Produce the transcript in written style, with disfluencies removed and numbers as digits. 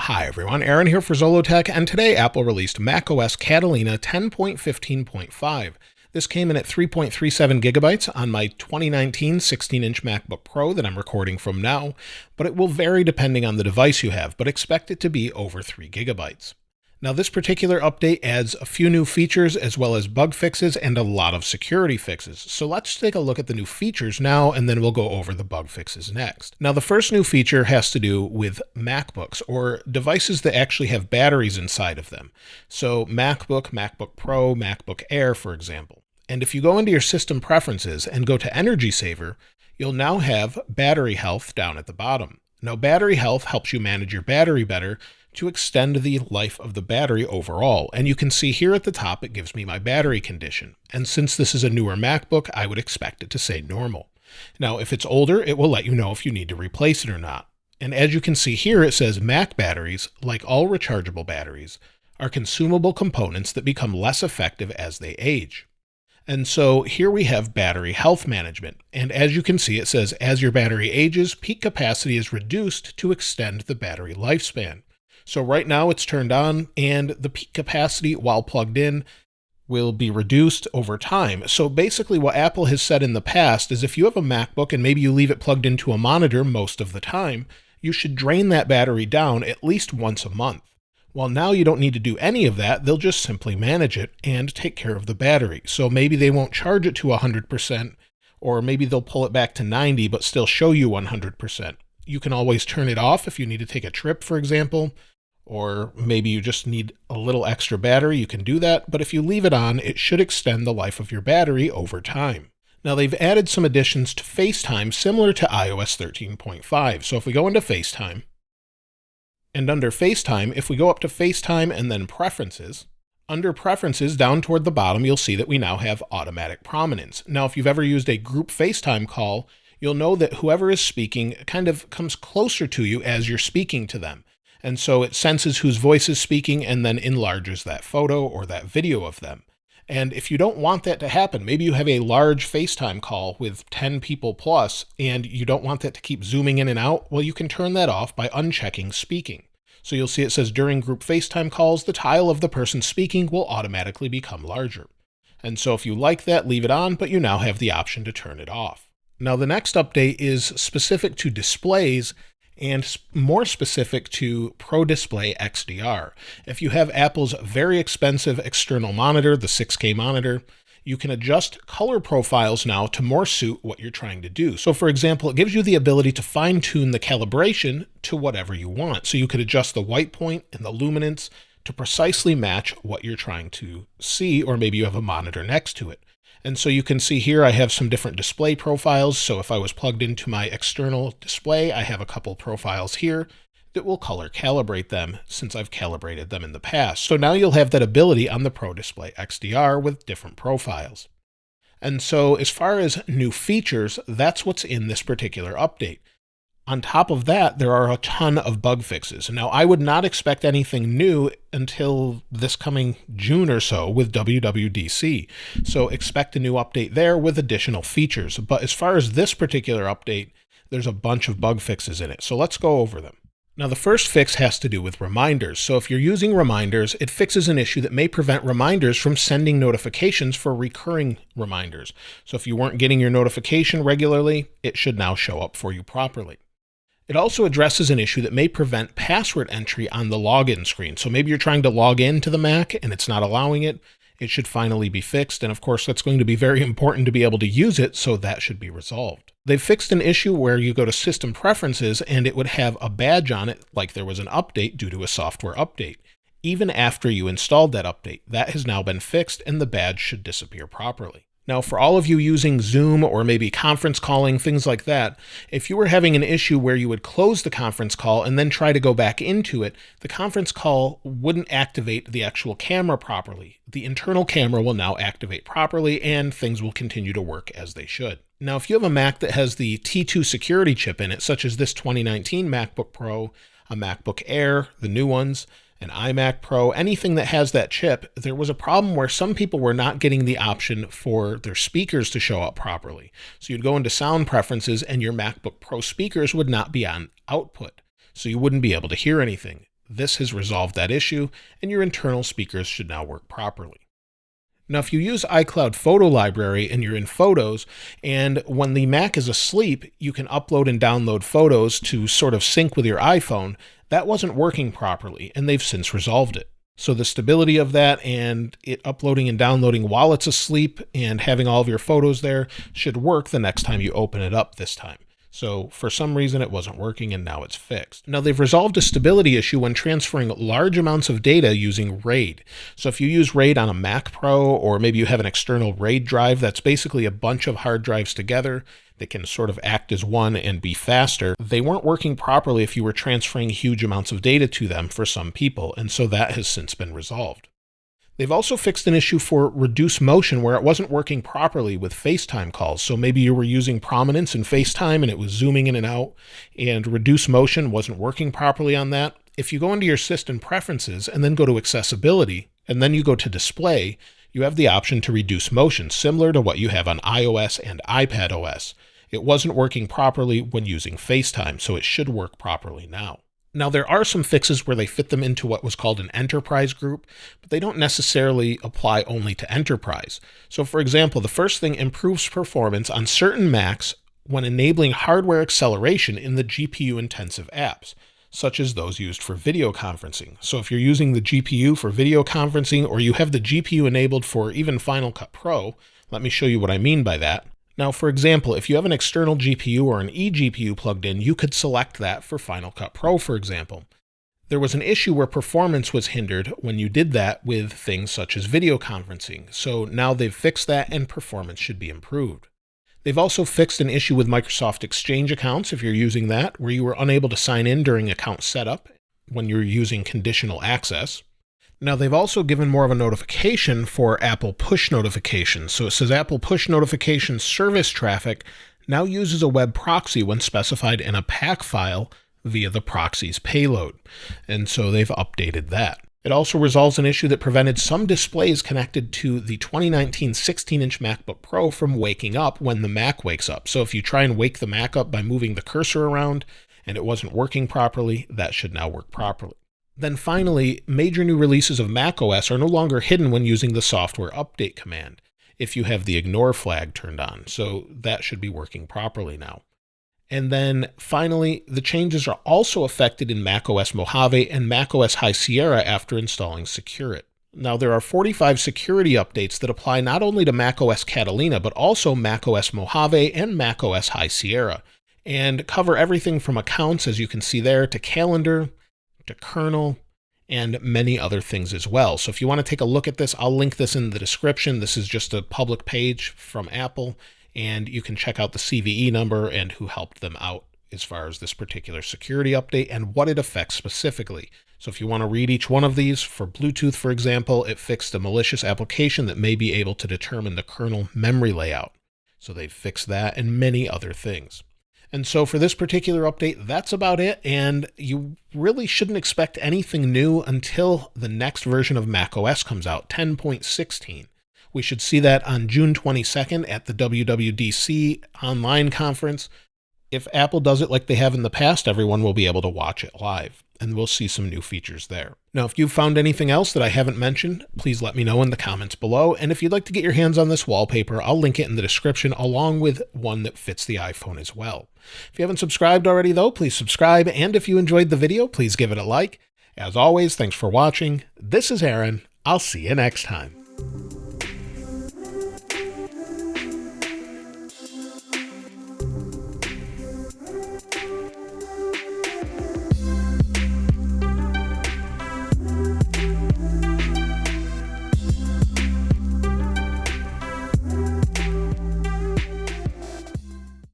Hi everyone, Aaron here for Zollotech, and today Apple released macOS Catalina 10.15.5. This came in at 3.37 gigabytes on my 2019 16-inch MacBook Pro that I'm recording from now, but it will vary depending on the device you have, but expect it to be over 3 gigabytes. Now this particular update adds a few new features as well as bug fixes and a lot of security fixes. So let's take a look at the new features now, and then we'll go over the bug fixes next. Now the first new feature has to do with MacBooks, or devices that actually have batteries inside of them. So MacBook, MacBook Pro, MacBook Air, for example. And if you go into your system preferences and go to Energy Saver, you'll now have battery health down at the bottom. Now battery health helps you manage your battery better to extend the life of the battery overall. And you can see here at the top, it gives me my battery condition. And since this is a newer MacBook, I would expect it to say normal. Now, if it's older, it will let you know if you need to replace it or not. And as you can see here, it says Mac batteries, like all rechargeable batteries, are consumable components that become less effective as they age. And so here we have battery health management. And as you can see, it says, as your battery ages, peak capacity is reduced to extend the battery lifespan. So right now it's turned on, and the peak capacity while plugged in will be reduced over time. So basically what Apple has said in the past is if you have a MacBook and maybe you leave it plugged into a monitor most of the time, you should drain that battery down at least once a month. Well, now you don't need to do any of that. They'll just simply manage it and take care of the battery. So maybe they won't charge it to 100%, or maybe they'll pull it back to 90 but still show you 100%. You can always turn it off if you need to take a trip, for example. Or maybe you just need a little extra battery, you can do that, but if you leave it on, it should extend the life of your battery over time. Now they've added some additions to FaceTime similar to iOS 13.5. So if we go into FaceTime, and under FaceTime, if we go up to FaceTime and then Preferences, under Preferences down toward the bottom, you'll see that we now have automatic prominence. Now if you've ever used a group FaceTime call, you'll know that whoever is speaking kind of comes closer to you as you're speaking to them. And so it senses whose voice is speaking and then enlarges that photo or that video of them. And if you don't want that to happen, maybe you have a large FaceTime call with 10 people plus, and you don't want that to keep zooming in and out, well, you can turn that off by unchecking speaking. So you'll see it says during group FaceTime calls, the tile of the person speaking will automatically become larger. And so if you like that, leave it on, but you now have the option to turn it off. Now the next update is specific to displays, and more specific to Pro Display XDR. If you have Apple's very expensive external monitor, the 6K monitor, you can adjust color profiles now to more suit what you're trying to do. So for example, it gives you the ability to fine-tune the calibration to whatever you want. So you could adjust the white point and the luminance to precisely match what you're trying to see, or maybe you have a monitor next to it. And so you can see here I have some different display profiles. So if I was plugged into my external display, I have a couple profiles here that will color calibrate them since I've calibrated them in the past. So now you'll have that ability on the Pro Display XDR with different profiles. And so as far as new features, that's what's in this particular update. On top of that, there are a ton of bug fixes. Now, I would not expect anything new until this coming June or so with WWDC. So expect a new update there with additional features. But as far as this particular update, there's a bunch of bug fixes in it. So let's go over them. Now, the first fix has to do with reminders. So if you're using reminders, it fixes an issue that may prevent reminders from sending notifications for recurring reminders. So if you weren't getting your notification regularly, it should now show up for you properly. It also addresses an issue that may prevent password entry on the login screen. So maybe you're trying to log into the Mac and it's not allowing it. It should finally be fixed. And of course, that's going to be very important to be able to use it, so that should be resolved. They've fixed an issue where you go to System Preferences and it would have a badge on it like there was an update due to a software update. Even after you installed that update, that has now been fixed and the badge should disappear properly. Now, for all of you using Zoom or maybe conference calling, things like that, if you were having an issue where you would close the conference call and then try to go back into it, the conference call wouldn't activate the actual camera properly. The internal camera will now activate properly and things will continue to work as they should. Now, if you have a Mac that has the T2 security chip in it, such as this 2019 MacBook Pro, a MacBook Air, the new ones, an iMac Pro, anything that has that chip, there was a problem where some people were not getting the option for their speakers to show up properly. So you'd go into sound preferences and your MacBook Pro speakers would not be on output. So you wouldn't be able to hear anything. This has resolved that issue, and your internal speakers should now work properly. Now, if you use iCloud Photo Library and you're in Photos, and when the Mac is asleep, you can upload and download photos to sort of sync with your iPhone, that wasn't working properly, and they've since resolved it. So the stability of that and it uploading and downloading while it's asleep and having all of your photos there should work the next time you open it up this time. So for some reason it wasn't working and now it's fixed. Now they've resolved a stability issue when transferring large amounts of data using RAID. So if you use RAID on a Mac Pro, or maybe you have an external RAID drive, that's basically a bunch of hard drives together that can sort of act as one and be faster. They weren't working properly if you were transferring huge amounts of data to them for some people, and so that has since been resolved. They've also fixed an issue for reduce motion where it wasn't working properly with FaceTime calls. So maybe you were using prominence in FaceTime and it was zooming in and out, and reduce motion wasn't working properly on that. If you go into your system preferences and then go to accessibility, and then you go to display, you have the option to reduce motion, similar to what you have on iOS and iPadOS. It wasn't working properly when using FaceTime, so it should work properly now. Now, there are some fixes where they fit them into what was called an enterprise group, but they don't necessarily apply only to enterprise. So for example, the first thing improves performance on certain Macs when enabling hardware acceleration in the GPU-intensive apps, such as those used for video conferencing. So if you're using the GPU for video conferencing, or you have the GPU enabled for even Final Cut Pro, let me show you what I mean by that. Now, for example, if you have an external GPU or an eGPU plugged in, you could select that for Final Cut Pro, for example. There was an issue where performance was hindered when you did that with things such as video conferencing. So now they've fixed that and performance should be improved. They've also fixed an issue with Microsoft Exchange accounts, if you're using that, where you were unable to sign in during account setup when you're using conditional access. Now, they've also given more of a notification for Apple push notifications. So it says Apple push notification service traffic now uses a web proxy when specified in a PAC file via the proxy's payload. And so they've updated that. It also resolves an issue that prevented some displays connected to the 2019 16-inch MacBook Pro from waking up when the Mac wakes up. So if you try and wake the Mac up by moving the cursor around and it wasn't working properly, that should now work properly. Then finally, major new releases of macOS are no longer hidden when using the software update command if you have the ignore flag turned on. So that should be working properly now. And then finally, the changes are also affected in macOS Mojave and macOS High Sierra after installing Secure It. Now, there are 45 security updates that apply not only to macOS Catalina, but also macOS Mojave and macOS High Sierra, and cover everything from accounts, as you can see there, to calendar, to kernel, and many other things as well. So if you want to take a look at this, I'll link this in the description. This is just a public page from Apple, and you can check out the CVE number and who helped them out as far as this particular security update and what it affects specifically. So if you want to read each one of these, for Bluetooth, for example, it fixed a malicious application that may be able to determine the kernel memory layout. So they've fixed that and many other things. And so for this particular update, that's about it, and you really shouldn't expect anything new until the next version of macOS comes out, 10.16. We should see that on June 22nd at the WWDC online conference. If Apple does it like they have in the past, everyone will be able to watch it live, and we'll see some new features there. Now, if you've found anything else that I haven't mentioned, please let me know in the comments below. And if you'd like to get your hands on this wallpaper, I'll link it in the description along with one that fits the iPhone as well. If you haven't subscribed already, though, please subscribe. And if you enjoyed the video, please give it a like. As always, thanks for watching. This is Aaron. I'll see you next time.